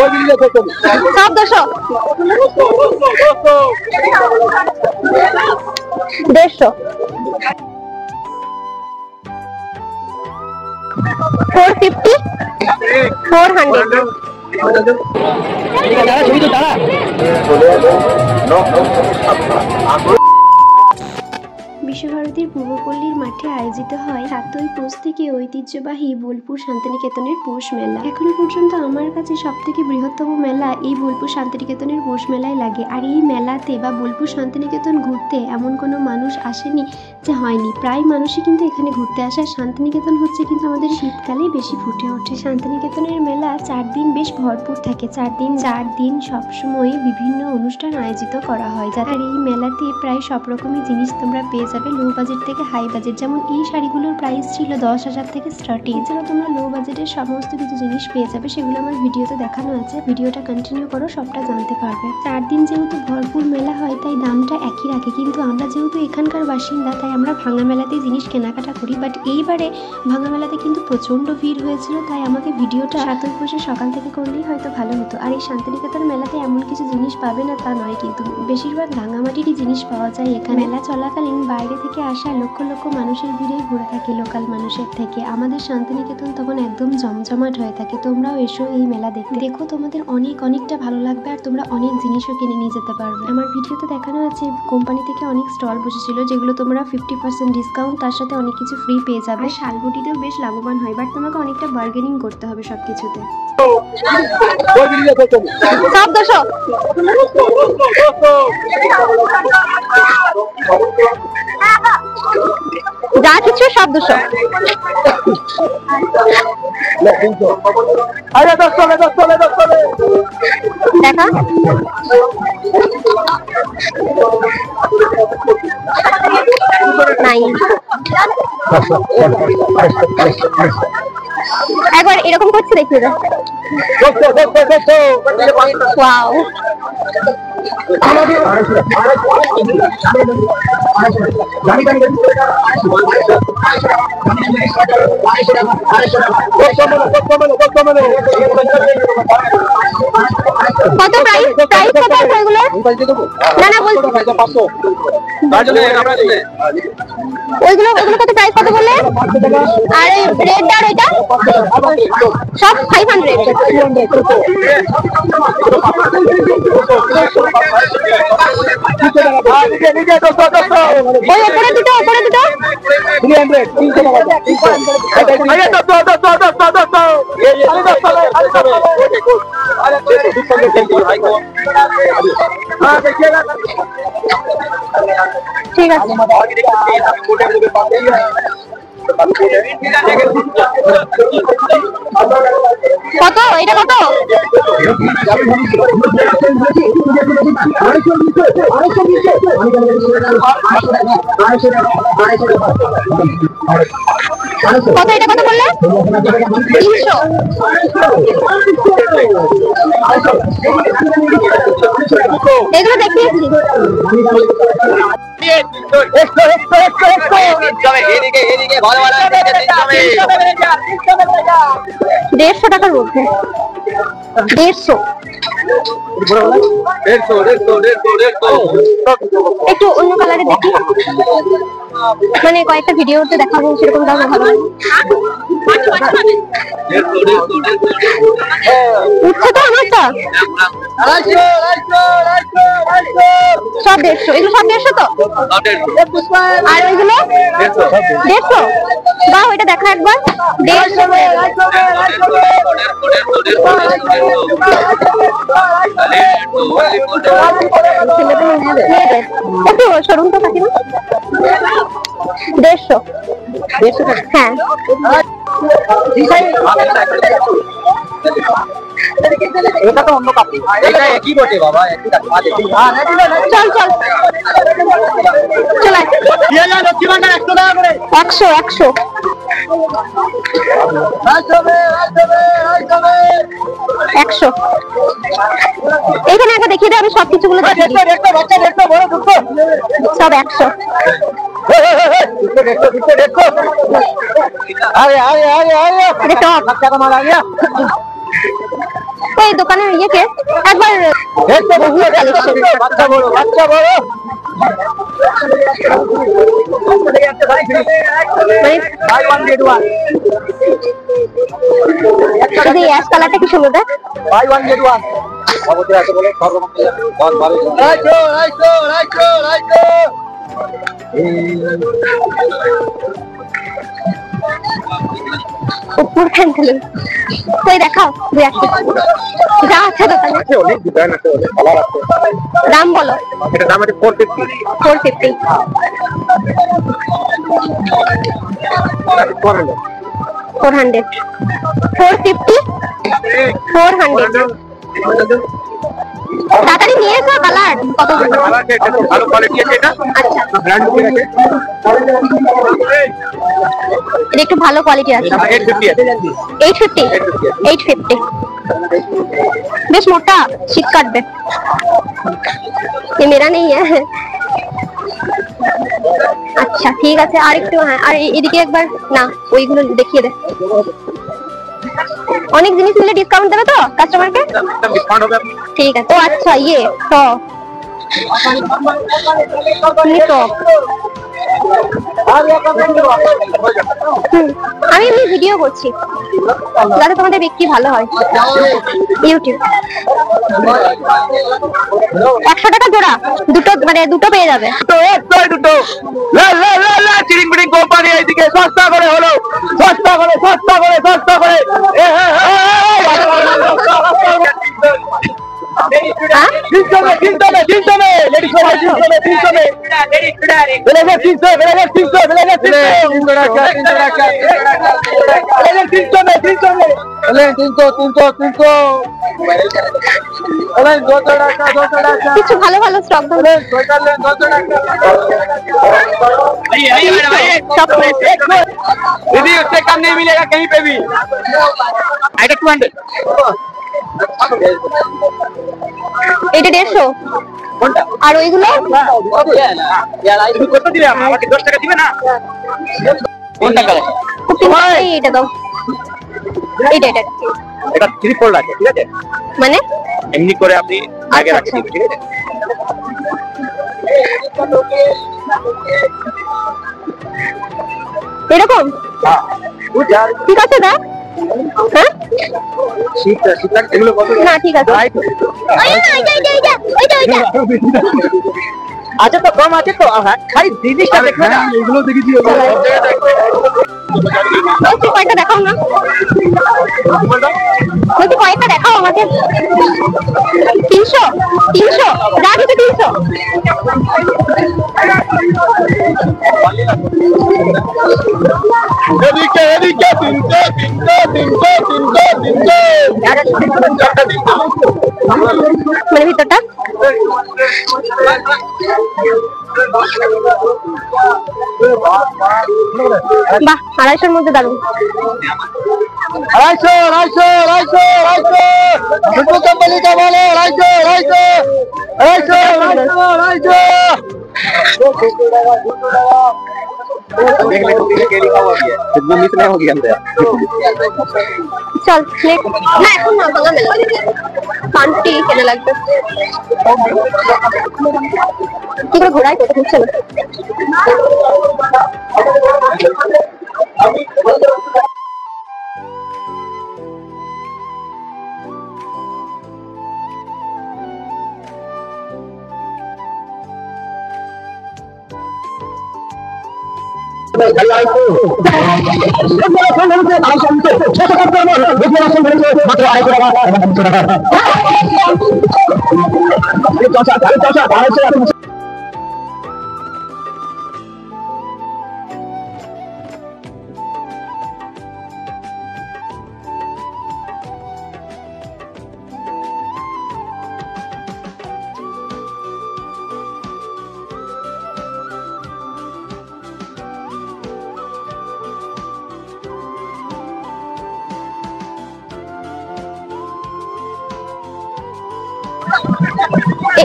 1400 150 450 400 বিশ্বভারতীর পূর্বপল্লীর মাঠে আয়োজিত হয় 7ই পৌষ থেকে ঐতিহ্যবাহী বোলপুর শান্তিনিকেতনের পৌষ মেলা। এখনো পর্যন্ত আমার কাছে সব থেকে বৃহত্তম মেলা এই বোলপুর শান্তিনিকেতনের পৌষ মেলায় লাগে। আর এই মেলাতে বা বোলপুর শান্তিনিকেতন ঘুরতে এমন কোনো মানুষ আসেনি যে হয়নি, প্রায় মানুষই কিন্তু এখানে ঘুরতে আসে। শান্তিনিকেতন হচ্ছে কিন্তু আমাদের শীতকালেই বেশি ফুটে ওঠে। শান্তিনিকেতনের মেলা 4 দিন বেশ ভরপুর থাকে। 4 দিন সবসময় বিভিন্ন অনুষ্ঠান আয়োজিত করা হয়। আর এই মেলাতে প্রায় সব রকমই জিনিস তোমরা পেয়ে যাবে, লো বাজেট থেকে হাই বাজেট। যেমন এই শাড়িগুলোর প্রাইস ছিল 10,000 থেকে স্টার্টিং। এছাড়াও তোমরা লো বাজেটের সমস্ত কিছু জিনিস পেয়ে যাবে, সেগুলো আমার ভিডিওতে দেখানো আছে। ভিডিওটা কন্টিনিউ করো, সবটা জানতে পারবে। 4 দিন যেহেতু ভরপুর মেলা হয় তাই দামটা একই রাখে, কিন্তু আমরা যেহেতু এখানকার বাসিন্দা তাই আমরা ভাঙা মেলাতেই জিনিস কেনাকাটা করি। বাট এইবারে ভাঙা মেলাতে কিন্তু প্রচণ্ড ভিড় হয়েছিল, তাই আমাকে ভিডিওটা 7ই পৌষে সকাল থেকে করলেই হয়তো ভালো হতো। আর এই শান্তিনিকেতন মেলাতে এমন কিছু জিনিস পাবে না তা নয়, কিন্তু বেশিরভাগ রাঙামাটিরই জিনিস পাওয়া যায় এখানে। মেলা চলাকালীন বাইরে থেকে আসা লক্ষ লক্ষ মানুষের ভিড়েই ভরে থাকে লোকাল মানুষের থেকে। আমাদের শান্তিনিকেতন তখন একদম জমজমাট হয়ে থাকে। তোমরাও এসো এই মেলা দেখতে, দেখো তোমাদের অনেকটা ভালো লাগবে আর তোমরা অনেক জিনিসও কিনে নিয়ে যেতে পারবে। আমার ভিডিওতে দেখানো আছে কোম্পানি থেকে অনেক স্টল বসেছিল, যেগুলো তোমরা 50% ডিসকাউন্ট, তার সাথে অনেক কিছু ফ্রি পেয়ে যাবে। শালবটিতেও বেশ লাভবান হয়, বাট তোমাকে অনেকটা বার্গেনিং করতে হবে সবকিছুতে। যা কিছু সব 200 দেখা নাই। একবার এরকম করছে দেখিয়ে দাও। ওয়াও, কত প্রাইস কত আছে এগুলো? না না বলছি ওইগুলো কত প্রাইস কত বললে? আর এই রেড আর এটা সব 500। ওই উপরে দুটো 300 ঠিক আছে। কত এটা কত? কত এটা কত বললে? 300। এগুলো দেখিয়েছি। দেড়শো টাকার মধ্যে 150। একটু অন্য কালারে দেখি, মানে কয়েকটা ভিডিওতে দেখাবো সেরকম দাম ভালো উঠছে তো আমারটা। সব 150, এগুলো সব 150 তো। আর ওইগুলো 150। বা ওইটা দেখা একবার 150। একটু সরুন তো কাকিমা। 150। হ্যাঁ এটা তো অন্য কাপড়, এটা একই বটে বাবা, একই কাপড়। চল চল চল দিয়ে যা লক্ষ্মী ভান্ডার 100 টাকা করে। 100 এখানে একটা দেখিয়ে দে, আমি সব কিছুগুলো দেখিয়ে দিই। সব 100। ওই দোকানের ইয়েকে একবার বাচ্চা বড় অ্যাশ কালারটা কি সুন্দর দেখ। বাই ওয়ান গেট ওয়ান অবশ্যই আছে বলে উপর ক্যান্সেল কই দেখাও দুই একটা যা আছে দোকানে অনেক ডিজাইন আছে অনেক কালার আছে। দাম বলো। এটা দাম আছে 450 450 400 450 400 তাড়াতাড়ি নিয়ে এসো কালার কত ভালো কোয়ালিটি আছে এটা। আচ্ছা ব্র্যান্ড আছে এটা একটু ভালো কোয়ালিটি আছে 850 আছে 850 850 বেশ মোটা শীত কাটবে ये मेरा नहीं है আচ্ছা ঠিক আছে আর একটু হ্যাঁ আর এদিকে একবার না ওইগুলো দেখিয়ে দে অনেক জিনিস মিলে ডিসকাউন্ট দেবে তো কাস্টমারকে ডিসকাউন্ট হবে ঠিক আছে ও আচ্ছা ইয়ে তো আমি এমনি ভিডিও করছি যাতে তোমাদের বিক্রি ভালো হয় ইউটিউব 100 টাকা জোড়া দুটো মানে দুটো পেয়ে যাবে তো একটাই দুটো লা লা লা লা চিরিং বিড়িং কোম্পানি এইদিকে সস্তা করে হলো সস্তা করে কিছু ভালো ভালো স্টক দাও दीदी उससे कम नहीं मिलेगा कहीं पे भी। 200 এটা 150 আর ওইগুলো কত দিবে আমাকে 10 টাকা দিবে না কোনটা কালার এটা দাও এটা এটা 3 ফোল্ড আছে ঠিক আছে মানে এমনি করে আপনি আগে রাখে দিবেন ঠিক আছে এরকম হ্যাঁ ঠিক আছে দা হ্যাঁ শীত এগুলো কত না ঠিক আছে আচ্ছা তো কম আছে তো হ্যাঁ খালি জিনিসটা দেখো না এগুলো দেখি দিও কয়টা দেখাও না বলছি কয়টা দেখাও আমাকে 300 যা কিছু 300 এদিকে 300 মানে ভিতরটা বাহ 250-র মধ্যে দারুন 250 कंपनी का माल है 250 मिस नहीं हो गया চল নেক্সট না এখন না বাংলা মেলা পান্টি কেনা লাগবে কি করে ঘোরায় তো বুঝছে না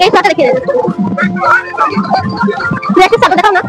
এই সাথে রেখে দেন দেখি সাথে দেখাও না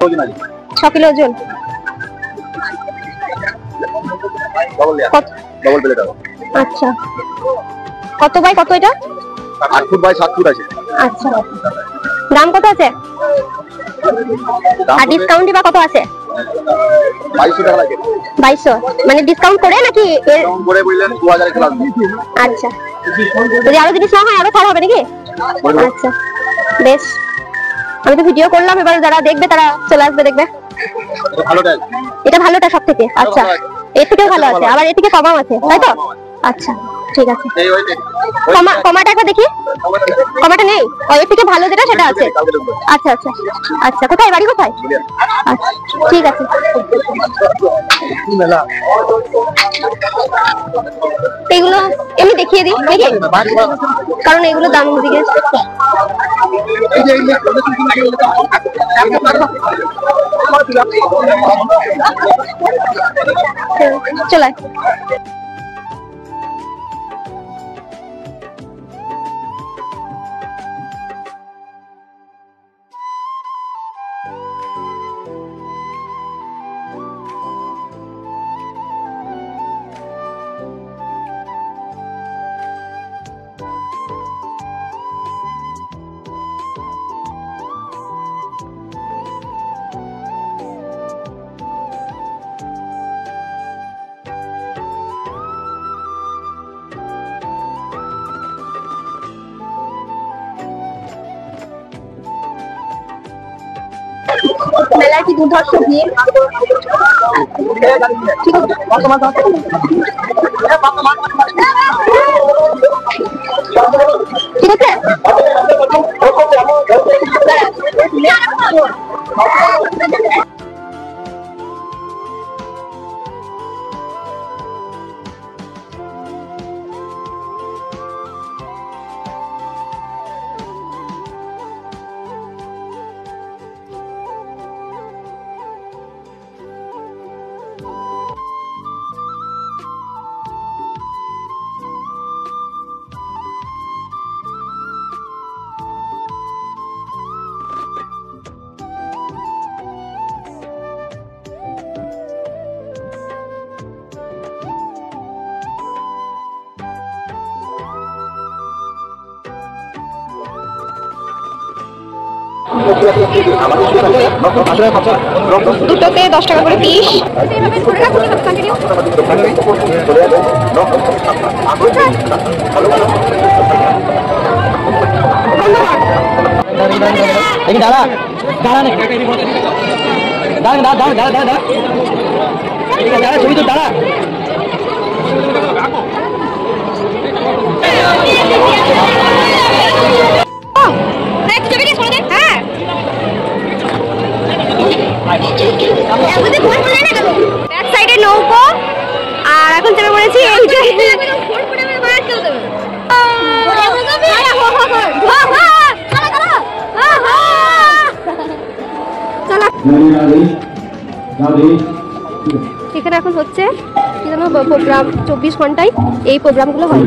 6 কিলো ওজন। ডবল প্লেট হবে। আচ্ছা, কত বাই কত এটা? 8 ফুট বাই 7 ফুট আছে। আচ্ছা, দাম কত আছে? আর ডিসকাউন্ট বা কত আছে? 2200 টাকা লাগে। 2200 মানে ডিসকাউন্ট করে নাকি? ডিসকাউন্ট করে বললেন 2000 এর ক্লাস। আচ্ছা, যদি আরো জিনিস না হয় আরো ছাড় হবে নাকি? আচ্ছা বেশ, আমি তো ভিডিও করলাম, এবার যারা দেখবে তারা চলে আসবে দেখবে। এটা ভালোটা সব থেকে। আচ্ছা, এর থেকেও ভালো আছে, আবার এর থেকে কমাও আছে, তাই তো? আচ্ছা ঠিক আছে, কমাটা একবার দেখি। কমাটা নেই, এর থেকে ভালো যেটা সেটা আছে। আচ্ছা আচ্ছা আচ্ছা, কোথায় বাড়ি কোথায়? আচ্ছা ঠিক আছে। এগুলো এমনি দেখিয়ে দিই দেখি, কারণ এগুলো দাম দিকে চলে। মেলায় কি দুর্ধর্ষ ভিড়? ঠিক আছে, দুটোতে 10 টাকা করে পিস। নৌকো আর এখন চেপে পড়েছি এখানে এখন হচ্ছে কি যেন প্রোগ্রাম, 24 ঘন্টায় এই প্রোগ্রাম গুলো হয়।